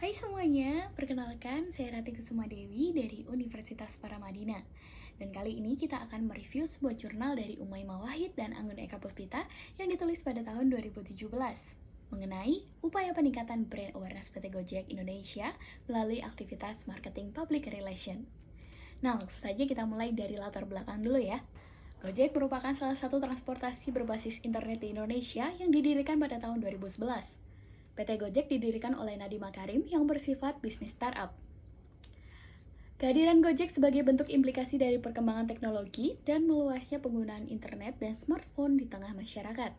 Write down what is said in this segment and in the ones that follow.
Hai semuanya, perkenalkan saya Rati Kusuma Dewi dari Universitas Paramadina. Dan kali ini kita akan mereview sebuah jurnal dari Umaymah Wahid dan Anggun Eka Puspita yang ditulis pada tahun 2017 mengenai upaya peningkatan brand awareness PT Gojek Indonesia melalui aktivitas marketing public relation. Nah, langsung saja kita mulai dari latar belakang dulu ya. Gojek merupakan salah satu transportasi berbasis internet di Indonesia yang didirikan pada tahun 2011. PT Gojek didirikan oleh Nadiem Makarim yang bersifat bisnis startup. Kehadiran Gojek sebagai bentuk implikasi dari perkembangan teknologi dan meluasnya penggunaan internet dan smartphone di tengah masyarakat.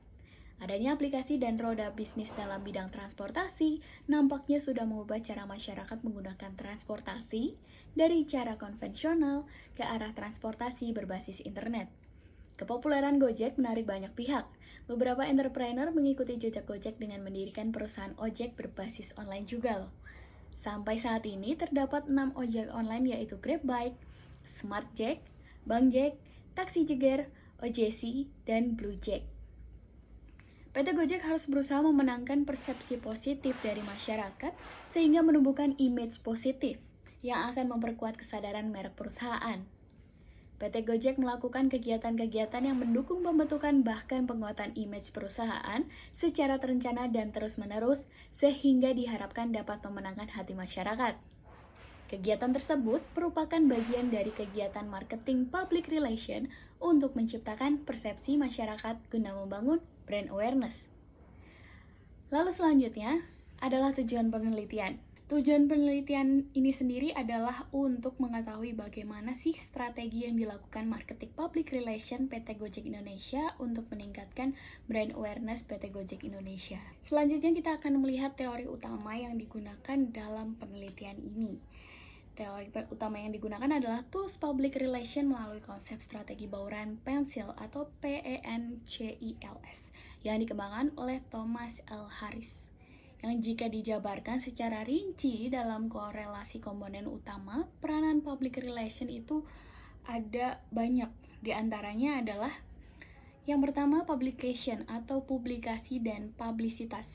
Adanya aplikasi dan roda bisnis dalam bidang transportasi nampaknya sudah mengubah cara masyarakat menggunakan transportasi dari cara konvensional ke arah transportasi berbasis internet. Kepopuleran Gojek menarik banyak pihak. Beberapa entrepreneur mengikuti jejak Gojek dengan mendirikan perusahaan ojek berbasis online juga loh. Sampai saat ini terdapat 6 ojek online yaitu GrabBike, SmartJack, BangJack, Taksi Jeger, OJC, dan BlueJack. PT Gojek harus berusaha memenangkan persepsi positif dari masyarakat sehingga menumbuhkan image positif yang akan memperkuat kesadaran merek perusahaan. PT Gojek melakukan kegiatan-kegiatan yang mendukung pembentukan bahkan penguatan image perusahaan secara terencana dan terus-menerus sehingga diharapkan dapat memenangkan hati masyarakat. Kegiatan tersebut merupakan bagian dari kegiatan marketing public relation untuk menciptakan persepsi masyarakat guna membangun brand awareness. Lalu selanjutnya adalah tujuan penelitian. Tujuan penelitian ini sendiri adalah untuk mengetahui bagaimana sih strategi yang dilakukan marketing public relation PT Gojek Indonesia untuk meningkatkan brand awareness PT Gojek Indonesia. Selanjutnya kita akan melihat teori utama yang digunakan dalam penelitian ini. Teori utama yang digunakan adalah tools public relation melalui konsep strategi bauran pensil atau PENCILS yang dikembangkan oleh Thomas L. Harris. Yang jika dijabarkan secara rinci dalam korelasi komponen utama, peranan public relation itu ada banyak. Di antaranya adalah yang pertama publication atau publikasi dan publisitas,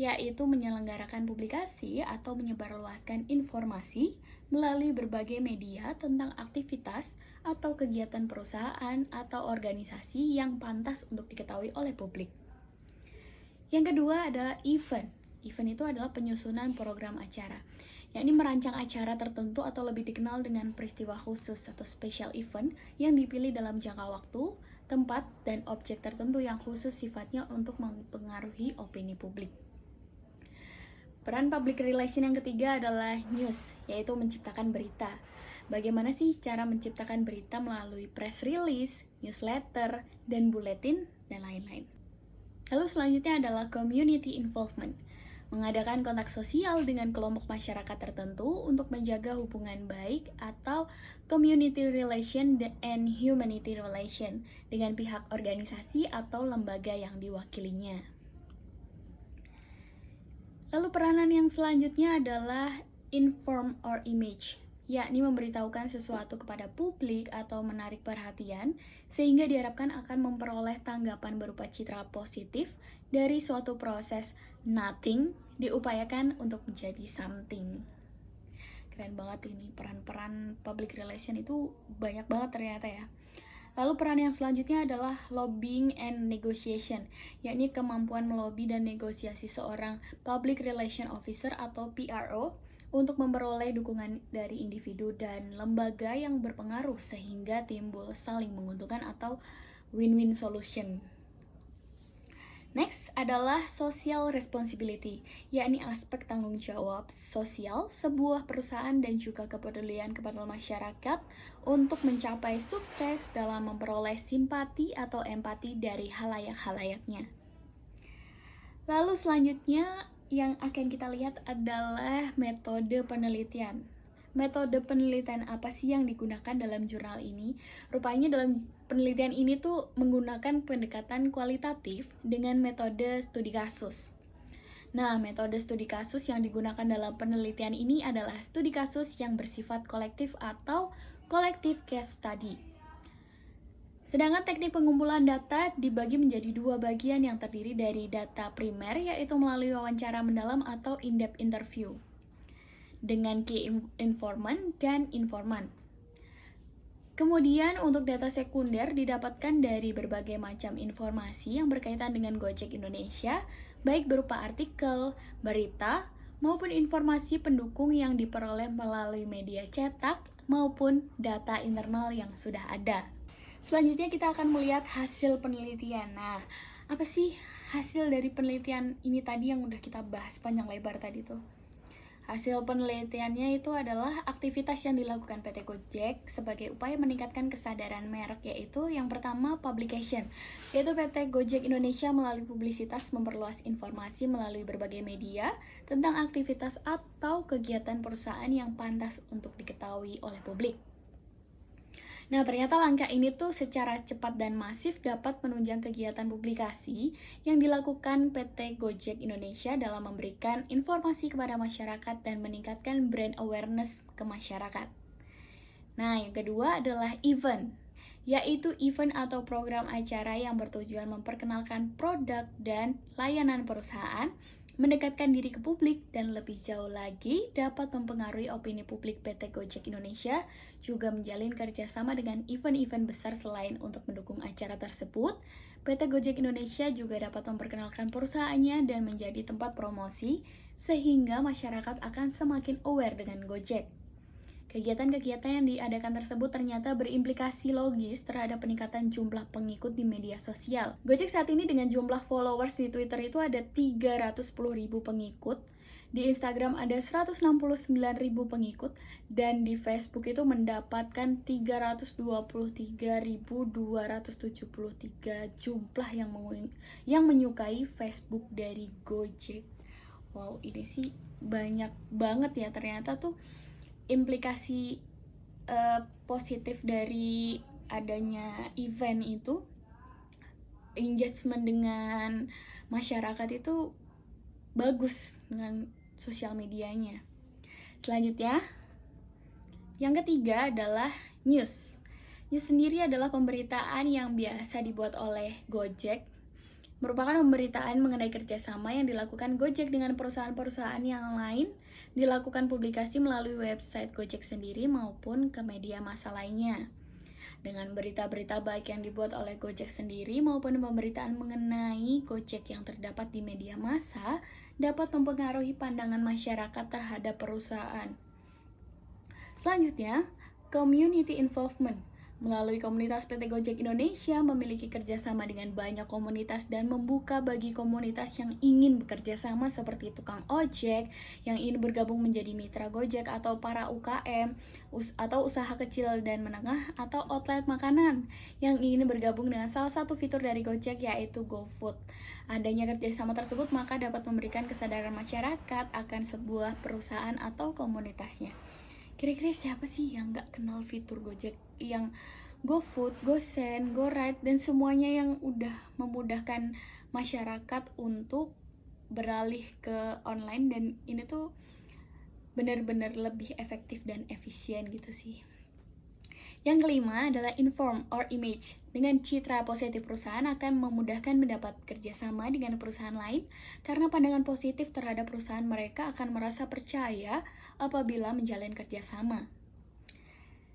yaitu menyelenggarakan publikasi atau menyebarluaskan informasi melalui berbagai media tentang aktivitas atau kegiatan perusahaan atau organisasi yang pantas untuk diketahui oleh publik. Yang kedua adalah event. Event itu adalah penyusunan program acara, yakni merancang acara tertentu atau lebih dikenal dengan peristiwa khusus atau special event yang dipilih dalam jangka waktu, tempat, dan objek tertentu yang khusus sifatnya untuk mempengaruhi opini publik. Peran public relation yang ketiga adalah news, yaitu menciptakan berita. Bagaimana sih cara menciptakan berita melalui press release, newsletter, dan buletin, dan lain-lain. Lalu selanjutnya adalah community involvement, mengadakan kontak sosial dengan kelompok masyarakat tertentu untuk menjaga hubungan baik atau community relation and humanity relation dengan pihak organisasi atau lembaga yang diwakilinya. Lalu peranan yang selanjutnya adalah inform or image, yakni memberitahukan sesuatu kepada publik atau menarik perhatian sehingga diharapkan akan memperoleh tanggapan berupa citra positif dari suatu proses nothing diupayakan untuk menjadi something. Keren banget ini, peran-peran public relation itu banyak banget ternyata ya. Lalu peran yang selanjutnya adalah lobbying and negotiation, yakni kemampuan melobi dan negosiasi seorang public relation officer atau PRO untuk memperoleh dukungan dari individu dan lembaga yang berpengaruh sehingga timbul saling menguntungkan atau win-win solution. Next adalah social responsibility, yakni aspek tanggung jawab sosial sebuah perusahaan dan juga kepedulian kepada masyarakat untuk mencapai sukses dalam memperoleh simpati atau empati dari halayak-halayaknya. Lalu selanjutnya yang akan kita lihat adalah metode penelitian. Metode penelitian apa sih yang digunakan dalam jurnal ini? Rupanya dalam penelitian ini tuh menggunakan pendekatan kualitatif dengan metode studi kasus. Nah, metode studi kasus yang digunakan dalam penelitian ini adalah studi kasus yang bersifat kolektif atau collective case study. Sedangkan teknik pengumpulan data dibagi menjadi dua bagian yang terdiri dari data primer, yaitu melalui wawancara mendalam atau in-depth interview. dengan key informant dan informan. Kemudian untuk data sekunder didapatkan dari berbagai macam informasi yang berkaitan dengan Gojek Indonesia, baik berupa artikel, berita, maupun informasi pendukung yang diperoleh melalui media cetak maupun data internal yang sudah ada. Selanjutnya kita akan melihat hasil penelitian. Nah, apa sih hasil dari penelitian ini tadi yang udah kita bahas panjang lebar tadi tuh? Hasil penelitiannya itu adalah aktivitas yang dilakukan PT Gojek sebagai upaya meningkatkan kesadaran merek, yaitu yang pertama publication, yaitu PT Gojek Indonesia melalui publisitas memperluas informasi melalui berbagai media tentang aktivitas atau kegiatan perusahaan yang pantas untuk diketahui oleh publik. Nah, ternyata langkah ini tuh secara cepat dan masif dapat menunjang kegiatan publikasi yang dilakukan PT Gojek Indonesia dalam memberikan informasi kepada masyarakat dan meningkatkan brand awareness ke masyarakat. Nah, yang kedua adalah event, yaitu event atau program acara yang bertujuan memperkenalkan produk dan layanan perusahaan, mendekatkan diri ke publik, dan lebih jauh lagi dapat mempengaruhi opini publik. PT Gojek Indonesia juga menjalin kerjasama dengan event-event besar. Selain untuk mendukung acara tersebut, PT Gojek Indonesia juga dapat memperkenalkan perusahaannya dan menjadi tempat promosi, sehingga masyarakat akan semakin aware dengan Gojek. Kegiatan-kegiatan yang diadakan tersebut ternyata berimplikasi logis terhadap peningkatan jumlah pengikut di media sosial. Gojek saat ini dengan jumlah followers di Twitter itu ada 310.000 pengikut, di Instagram ada 169.000 pengikut, dan di Facebook itu mendapatkan 323.273 jumlah yang menyukai Facebook dari Gojek. Wow, ini sih banyak banget ya, ternyata tuh implikasi positif dari adanya event itu, engagement dengan masyarakat itu bagus dengan sosial medianya. Selanjutnya, yang ketiga adalah news. News sendiri adalah pemberitaan yang biasa dibuat oleh Gojek, merupakan pemberitaan mengenai kerjasama yang dilakukan Gojek dengan perusahaan-perusahaan yang lain, dilakukan publikasi melalui website Gojek sendiri maupun ke media massa lainnya. Dengan berita-berita baik yang dibuat oleh Gojek sendiri maupun pemberitaan mengenai Gojek yang terdapat di media massa dapat mempengaruhi pandangan masyarakat terhadap perusahaan. Selanjutnya, community involvement. Melalui komunitas PT Gojek Indonesia memiliki kerjasama dengan banyak komunitas dan membuka bagi komunitas yang ingin bekerja sama seperti tukang ojek, yang ingin bergabung menjadi mitra Gojek, atau para UKM, atau usaha kecil dan menengah, atau outlet makanan yang ingin bergabung dengan salah satu fitur dari Gojek, yaitu GoFood. Adanya kerjasama tersebut maka dapat memberikan kesadaran masyarakat akan sebuah perusahaan atau komunitasnya. Kira-kira siapa sih yang nggak kenal fitur Gojek, yang GoFood, GoSend, GoRide, dan semuanya yang udah memudahkan masyarakat untuk beralih ke online, dan ini tuh benar-benar lebih efektif dan efisien gitu sih. Yang kelima adalah inform or image. Dengan citra positif perusahaan akan memudahkan mendapat kerjasama dengan perusahaan lain karena pandangan positif terhadap perusahaan mereka akan merasa percaya apabila menjalin kerjasama.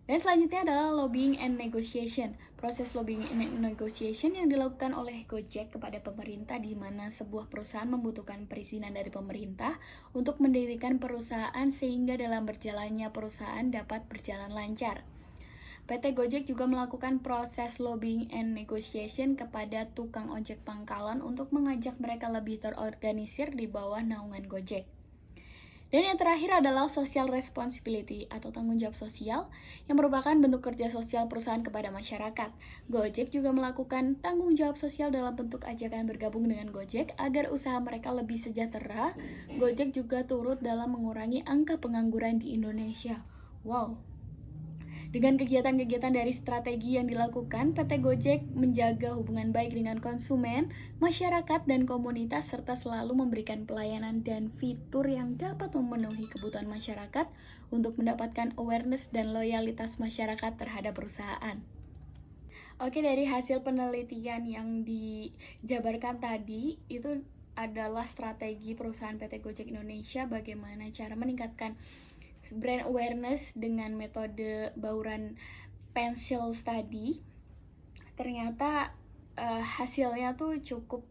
Dan selanjutnya adalah lobbying and negotiation. Proses lobbying and negotiation yang dilakukan oleh Gojek kepada pemerintah, di mana sebuah perusahaan membutuhkan perizinan dari pemerintah untuk mendirikan perusahaan sehingga dalam berjalannya perusahaan dapat berjalan lancar. PT Gojek juga melakukan proses lobbying and negotiation kepada tukang ojek pangkalan untuk mengajak mereka lebih terorganisir di bawah naungan Gojek. Dan yang terakhir adalah social responsibility atau tanggung jawab sosial yang merupakan bentuk kerja sosial perusahaan kepada masyarakat. Gojek juga melakukan tanggung jawab sosial dalam bentuk ajakan bergabung dengan Gojek agar usaha mereka lebih sejahtera. Gojek juga turut dalam mengurangi angka pengangguran di Indonesia. Wow. Dengan kegiatan-kegiatan dari strategi yang dilakukan, PT Gojek menjaga hubungan baik dengan konsumen, masyarakat, dan komunitas, serta selalu memberikan pelayanan dan fitur yang dapat memenuhi kebutuhan masyarakat untuk mendapatkan awareness dan loyalitas masyarakat terhadap perusahaan. Oke, dari hasil penelitian yang dijabarkan tadi, itu adalah strategi perusahaan PT Gojek Indonesia bagaimana cara meningkatkan brand awareness dengan metode bauran pencil study, ternyata hasilnya tuh cukup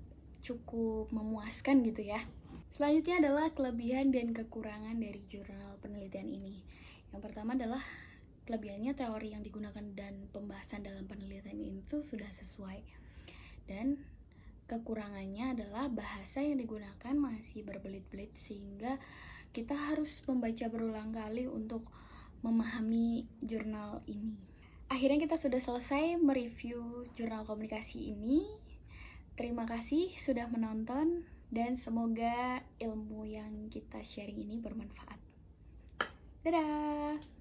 memuaskan gitu ya. Selanjutnya adalah kelebihan dan kekurangan dari jurnal penelitian ini. Yang pertama adalah kelebihannya, teori yang digunakan dan pembahasan dalam penelitian itu sudah sesuai. Dan kekurangannya adalah bahasa yang digunakan masih berbelit-belit sehingga kita harus membaca berulang kali untuk memahami jurnal ini. Akhirnya kita sudah selesai mereview jurnal komunikasi ini. Terima kasih sudah menonton dan semoga ilmu yang kita sharing ini bermanfaat. Dadah!